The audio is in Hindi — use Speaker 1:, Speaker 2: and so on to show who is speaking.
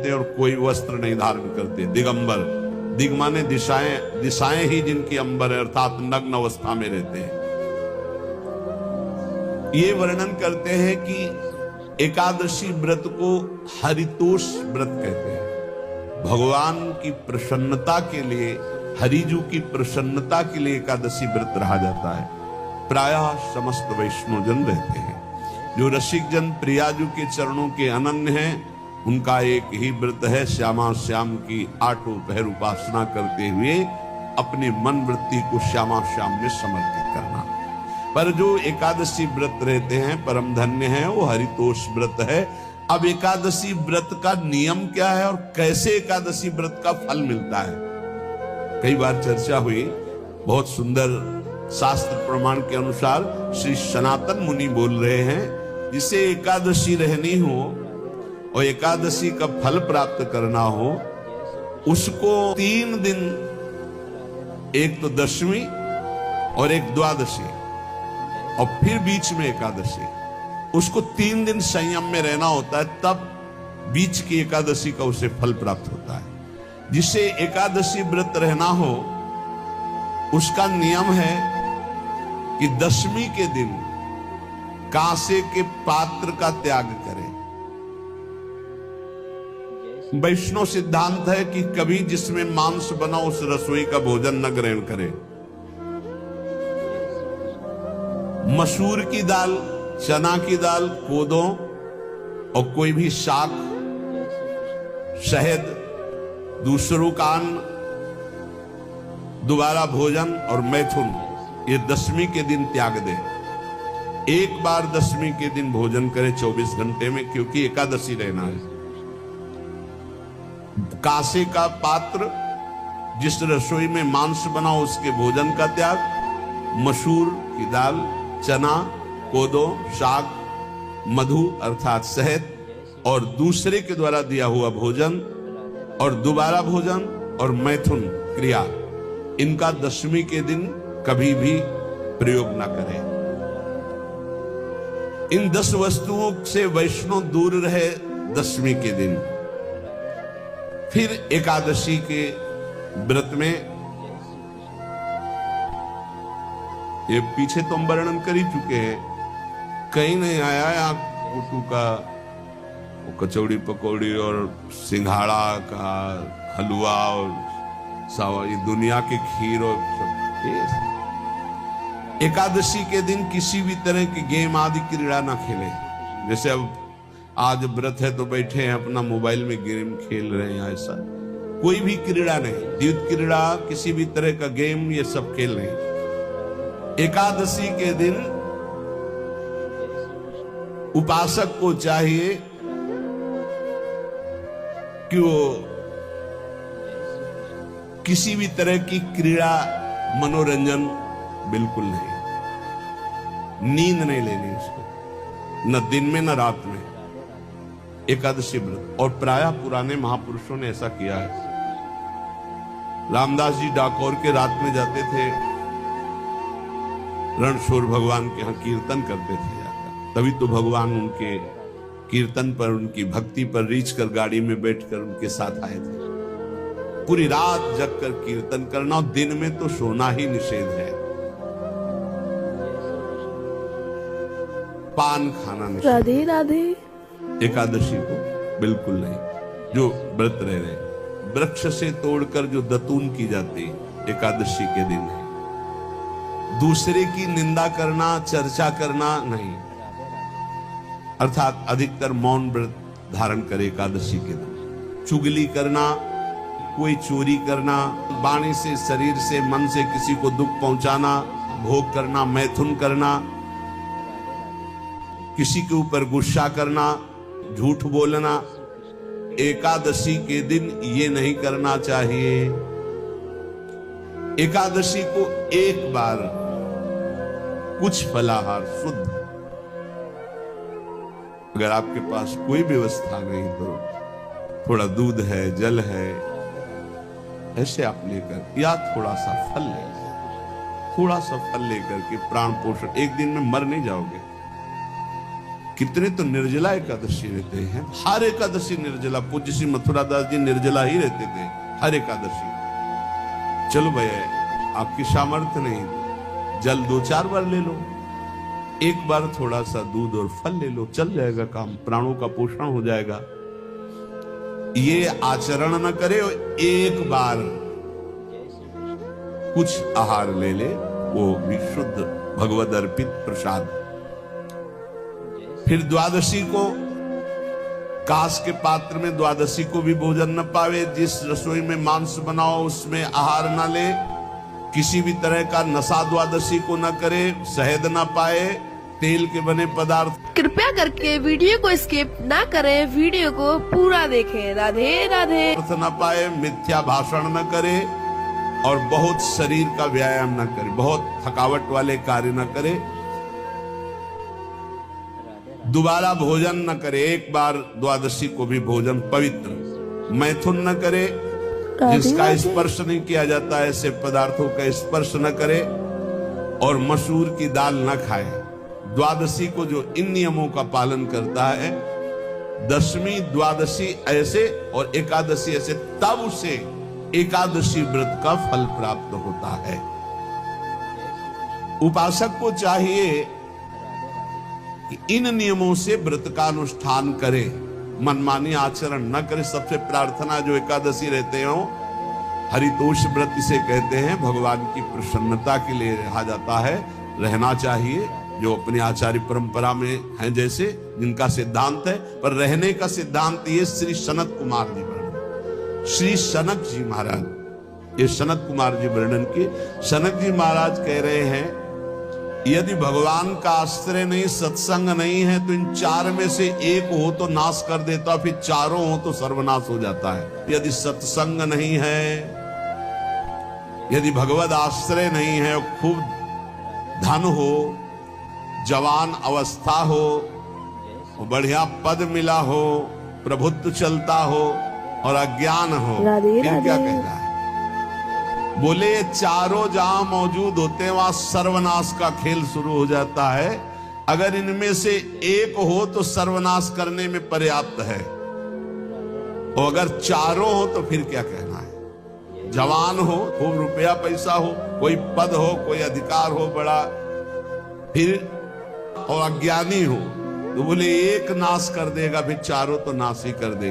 Speaker 1: रहते हैं और कोई वस्त्र नहीं धारण करते, दिगंबर। दिग माने दिशाएं, दिशाएं ही जिनकी अंबर है, अर्थात नग्न अवस्था में रहते हैं। ये वर्णन करते हैं कि एकादशी व्रत को हरितोष व्रत कहते हैं। भगवान की प्रसन्नता के लिए, हरिजू की प्रसन्नता के लिए एकादशी व्रत रहा जाता है। प्रायः समस्त वैष्णव जन रहते हैं। जो रसिक जन प्रियाजू के चरणों के अनन्य हैं, उनका एक ही व्रत है, श्यामा श्याम की आठों पहर उपासना करते हुए अपने मन वृत्ति को श्यामा श्याम में समर्पित करना। पर जो एकादशी व्रत रहते हैं परम धन्य हैं, वो हरितोष व्रत है। अब एकादशी व्रत का नियम क्या है और कैसे एकादशी व्रत का फल मिलता है, कई बार चर्चा हुई। बहुत सुंदर शास्त्र प्रमाण के अनुसार श्री सनातन मुनि बोल रहे हैं, जिसे एकादशी रहनी हो और एकादशी का फल प्राप्त करना हो, उसको 3 दिन, एक तो दशमी और एक द्वादशी और फिर बीच में एकादशी, उसको 3 दिन संयम में रहना होता है, तब बीच की एकादशी का उसे फल प्राप्त होता है। जिसे एकादशी व्रत रहना हो, उसका नियम है कि दशमी के दिन कांसे के पात्र का त्याग करें। वैष्णव सिद्धांत है कि कभी जिसमें मांस बना उस रसोई का भोजन न ग्रहण करें। मसूर की दाल, चना की दाल, कोदों और कोई भी शाक, शहद, दूसरों का अन्न, दोबारा भोजन और मैथुन, ये दशमी के दिन त्याग दे। एक बार दशमी के दिन भोजन करे 24 घंटे में, क्योंकि एकादशी रहना है। कांसे का पात्र, जिस रसोई में मांस बना उसके भोजन का त्याग। मसूर की दाल, चना, कोदो, शाक, मधु अर्थात शहद और दूसरे के द्वारा दिया हुआ भोजन और दोबारा भोजन और मैथुन क्रिया, इनका दशमी के दिन कभी भी प्रयोग ना करें। इन 10 वस्तुओं से वैष्णव दूर रहे दशमी के दिन। फिर एकादशी के व्रत में, ये पीछे तो हम वर्णन कर ही चुके हैं, कहीं नहीं आया यहाँ कुटू का कचौड़ी पकौड़ी और सिंघाड़ा का हलवा और सावा, ये दुनिया के खीर और सब। एकादशी के दिन किसी भी तरह की गेम आदि क्रीड़ा ना खेलें। जैसे अब आज व्रत है तो बैठे हैं अपना मोबाइल में गेम खेल रहे हैं, ऐसा कोई भी क्रीड़ा नहीं। द्यूत क्रीड़ा, किसी भी तरह का गेम, ये सब खेल नहीं। एकादशी के दिन उपासक को चाहिए कि वो किसी भी तरह की क्रीड़ा, मनोरंजन बिल्कुल नहीं, नींद नहीं लेनी उसको, न दिन में न रात में। एकादशी व्रत, और प्रायः पुराने महापुरुषों ने ऐसा किया है। रामदास जी डाकोर के रात में जाते थे, रणछोड़ भगवान के यहाँ कीर्तन करते थे जाकर। तभी तो भगवान उनके कीर्तन पर, उनकी भक्ति पर रीझ कर गाड़ी में बैठकर उनके साथ आए थे। पूरी रात जगकर कीर्तन करना, और दिन में तो सोना ही निषेध है। पान खाना निषेध।
Speaker 2: राधे राधे।
Speaker 1: एकादशी को बिल्कुल नहीं। जो व्रत रह रहे, वृक्ष से तोड़कर जो दतून की जाती एकादशी के दिन है। दूसरे की निंदा करना, चर्चा करना नहीं, अर्थात अधिकतर मौन व्रत धारण करे एकादशी के दिन। चुगली करना, कोई चोरी करना, वाणी से, शरीर से, मन से किसी को दुख पहुंचाना, भोग करना, मैथुन करना, किसी के ऊपर गुस्सा करना, झूठ बोलना, एकादशी के दिन ये नहीं करना चाहिए। एकादशी को एक बार कुछ फलाहार शुद्ध, अगर आपके पास कोई व्यवस्था नहीं तो थोड़ा दूध है, जल है, ऐसे आप लेकर, या थोड़ा सा फल ले, थोड़ा सा फल लेकर के प्राण पोषण, एक दिन में मर नहीं जाओगे। कितने तो निर्जला एकादशी रहते हैं, हर एकादशी निर्जला। पूज्य श्री मथुरा दास जी निर्जला ही रहते थे हर एकादशी। चलो भैया आपकी सामर्थ्य नहीं, जल 2-4 बार ले लो, एक बार थोड़ा सा दूध और फल ले लो, चल जाएगा काम, प्राणों का पोषण हो जाएगा। ये आचरण न करे, एक बार कुछ आहार ले ले, वो भी शुद्ध भगवद अर्पित प्रसाद। फिर द्वादशी को कांस के पात्र में द्वादशी को भी भोजन न पावे। जिस रसोई में मांस बनाओ उसमें आहार न ले, किसी भी तरह का नशा द्वादशी को न करे, शहद न पाए, तेल के बने पदार्थ।
Speaker 2: कृपया करके वीडियो को स्किप ना करें, वीडियो को पूरा देखें। राधे राधे।
Speaker 1: न पाए, मिथ्या भाषण न करे और बहुत शरीर का व्यायाम न करे, बहुत थकावट वाले कार्य न करे, दोबारा भोजन न करे, एक बार द्वादशी को भी भोजन पवित्र। मैथुन न करे, जिसका स्पर्श नहीं किया जाता ऐसे पदार्थों का स्पर्श न करे, और मसूर की दाल न खाए। द्वादशी को जो इन नियमों का पालन करता है, दशमी द्वादशी ऐसे और एकादशी ऐसे, तब उसे एकादशी व्रत का फल प्राप्त होता है। उपासक को चाहिए कि इन नियमों से व्रत का अनुष्ठान करे, मनमानी आचरण न करे। सबसे प्रार्थना जो एकादशी रहते हो, हरितोष व्रत इसे कहते हैं, भगवान की प्रसन्नता के लिए रहा जाता है, रहना चाहिए। जो अपनी आचार्य परंपरा में हैं, जैसे जिनका सिद्धांत है, पर रहने का सिद्धांत ये श्री सनत कुमार जी वर्णन, श्री सनक जी महाराज, ये सनत कुमार जी वर्णन की। सनक जी महाराज कह रहे हैं, यदि भगवान का आश्रय नहीं, सत्संग नहीं है, तो इन 4 में से एक हो तो नाश कर देता, फिर चारों हो तो सर्वनाश हो जाता है। यदि सत्संग नहीं है, यदि भगवद आश्रय नहीं है, खूब धन हो, जवान अवस्था हो, बढ़िया पद मिला हो, प्रभुत्व चलता हो और अज्ञान हो, फिर क्या कहना है? बोले चारों जहां मौजूद होते हैं वहां सर्वनाश का खेल शुरू हो जाता है। अगर इनमें से एक हो तो सर्वनाश करने में पर्याप्त है, और अगर चारों हो तो फिर क्या कहना है? जवान हो, खूब रुपया पैसा हो, कोई पद हो, कोई अधिकार हो बड़ा, फिर और अज्ञानी हो, तो बोले एक नाश कर देगा, फिर चारों तो नाश ही कर देगा।